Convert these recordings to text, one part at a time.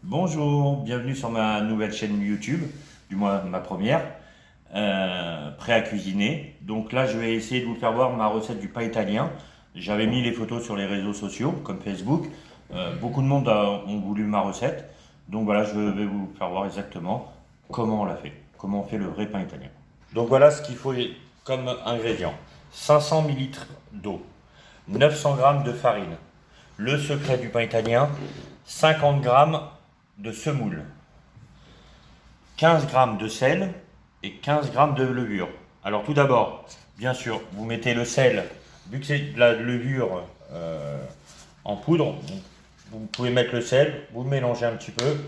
Bonjour, bienvenue sur ma nouvelle chaîne YouTube, du moins ma première, prêt à cuisiner. Donc là, je vais essayer de vous faire voir ma recette du pain italien. J'avais mis les photos sur les réseaux sociaux, comme Facebook. Beaucoup de monde ont voulu ma recette. Donc voilà, je vais vous faire voir exactement comment on l'a fait, comment on fait le vrai pain italien. Donc voilà ce qu'il faut comme ingrédients. 500 ml d'eau, 900 g de farine. Le secret du pain italien, 50 g de semoule, 15 g de sel et 15 g de levure. Alors tout d'abord, bien sûr, vous mettez le sel, vu que c'est de la levure en poudre, vous pouvez mettre le sel, vous mélangez un petit peu.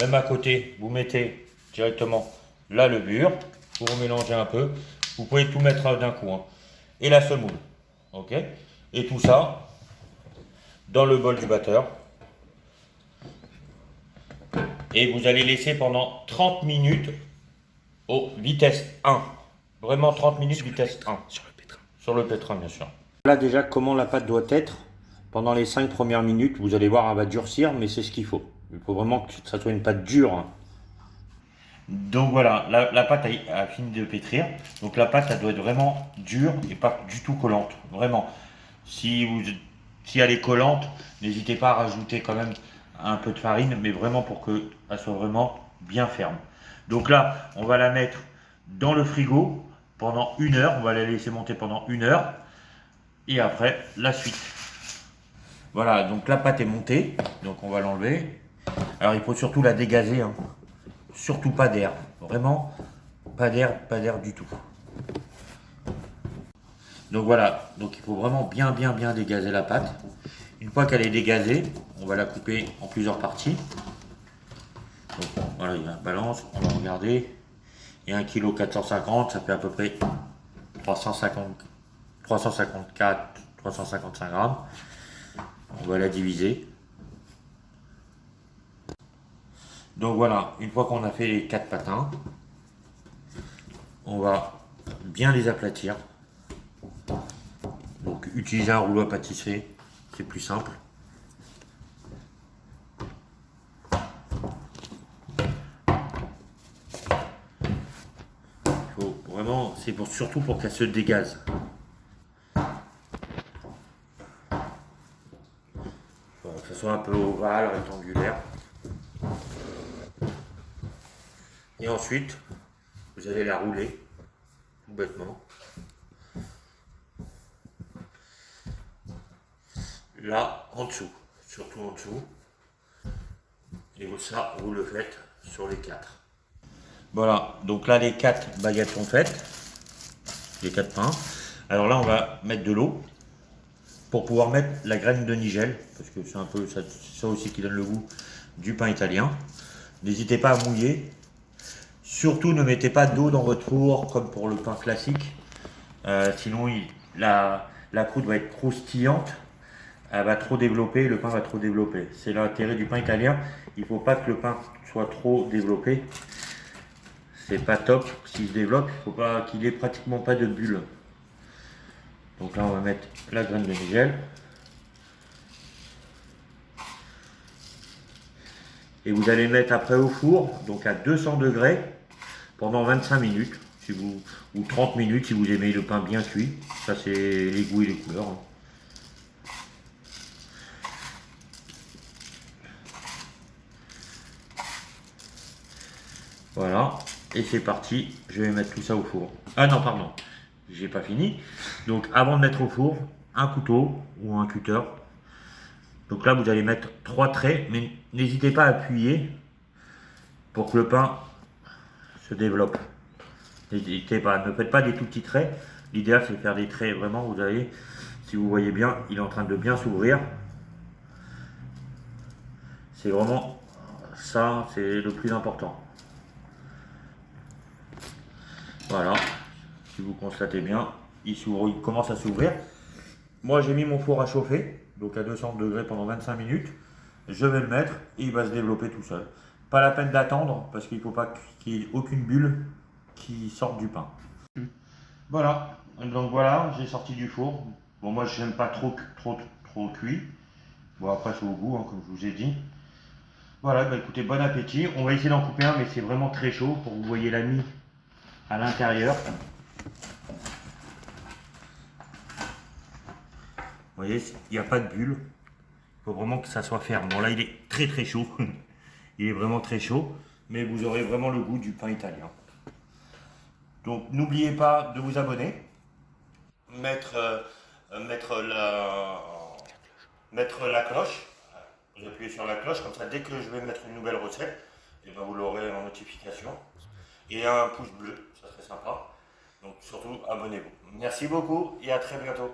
Même à côté, vous mettez directement la levure, vous mélangez un peu. Vous pouvez tout mettre d'un coup, hein. Et la semoule, ok. Et tout ça dans le bol du batteur. Et vous allez laisser pendant 30 minutes au vitesse 1. Vraiment 30 minutes vitesse 1. Sur le pétrin. Sur le pétrin, bien sûr. Voilà déjà comment la pâte doit être. Pendant les 5 premières minutes, vous allez voir, elle va durcir, mais c'est ce qu'il faut. Il faut vraiment que ça soit une pâte dure. Donc voilà, la pâte a fini de pétrir. Donc la pâte, elle doit être vraiment dure et pas du tout collante. Vraiment. Si elle est collante, n'hésitez pas à rajouter quand même un peu de farine, mais vraiment pour qu'elle soit vraiment bien ferme. Donc là, on va la mettre dans le frigo pendant 1 heure. On va la laisser monter pendant 1 heure. Et après, la suite. Voilà, donc la pâte est montée. Donc on va l'enlever. Alors il faut surtout la dégazer, hein. Surtout pas d'air. Vraiment, pas d'air du tout. Donc voilà, donc il faut vraiment bien dégazer la pâte. Une fois qu'elle est dégazée, on va la couper en plusieurs parties. Donc voilà, il y a la balance, on va regarder. Et 1,450 kg, ça fait à peu près 354, 355 grammes. On va la diviser. Donc voilà, une fois qu'on a fait les 4 patins, on va bien les aplatir. Donc utiliser un rouleau à pâtisserie, c'est plus simple. Faut vraiment, c'est surtout pour qu'elle se dégaze. Voilà, que ce soit un peu ovale, rectangulaire. Et ensuite, vous allez la rouler, tout bêtement. Là, en dessous, surtout en dessous. Et ça, vous le faites sur les 4. Voilà, donc là, les 4 baguettes sont faites. Les 4 pains. Alors là, on va mettre de l'eau pour pouvoir mettre la graine de nigel, parce que c'est un peu ça aussi qui donne le goût du pain italien. N'hésitez pas à mouiller. Surtout, ne mettez pas d'eau dans votre four comme pour le pain classique. Sinon, la croûte va être croustillante. Elle va trop développer, le pain va trop développer. C'est l'intérêt du pain italien. Il ne faut pas que le pain soit trop développé. C'est pas top s'il se développe. Il ne faut pas qu'il ait pratiquement pas de bulles. Donc là, on va mettre la graine de nigel. Et vous allez mettre après au four, donc à 200 degrés, pendant 25 minutes, ou 30 minutes si vous aimez le pain bien cuit. Ça, c'est les goûts et les couleurs, hein. Voilà, et c'est parti, je vais mettre tout ça au four. Ah non, pardon, j'ai pas fini. Donc avant de mettre au four, un couteau ou un cutter. Donc là, vous allez mettre 3 traits, mais n'hésitez pas à appuyer pour que le pain se développe. N'hésitez pas, ne faites pas des tout petits traits. L'idéal, c'est de faire des traits vraiment, vous avez, si vous voyez bien, il est en train de bien s'ouvrir. C'est vraiment ça, c'est le plus important. Voilà, si vous constatez bien, il commence à s'ouvrir. Moi, j'ai mis mon four à chauffer, donc à 200 degrés pendant 25 minutes. Je vais le mettre et il va se développer tout seul. Pas la peine d'attendre parce qu'il ne faut pas qu'il y ait aucune bulle qui sorte du pain. Voilà, donc voilà, j'ai sorti du four. Bon, moi, je n'aime pas trop cuit. Bon, après, c'est au goût, hein, comme je vous ai dit. Voilà, bah écoutez, bon appétit. On va essayer d'en couper un, mais c'est vraiment très chaud pour que vous voyez la mie à l'intérieur. Vous voyez, il n'y a pas de bulle. Il faut vraiment que ça soit ferme. Bon là, il est très très chaud. Il est vraiment très chaud, mais vous aurez vraiment le goût du pain italien. Donc n'oubliez pas de vous abonner, mettre, mettre, mettre la cloche. Vous appuyez sur la cloche, comme ça dès que je vais mettre une nouvelle recette, et ben vous l'aurez en notification. Et un pouce bleu, ça serait sympa. Donc surtout abonnez-vous. Merci beaucoup et à très bientôt.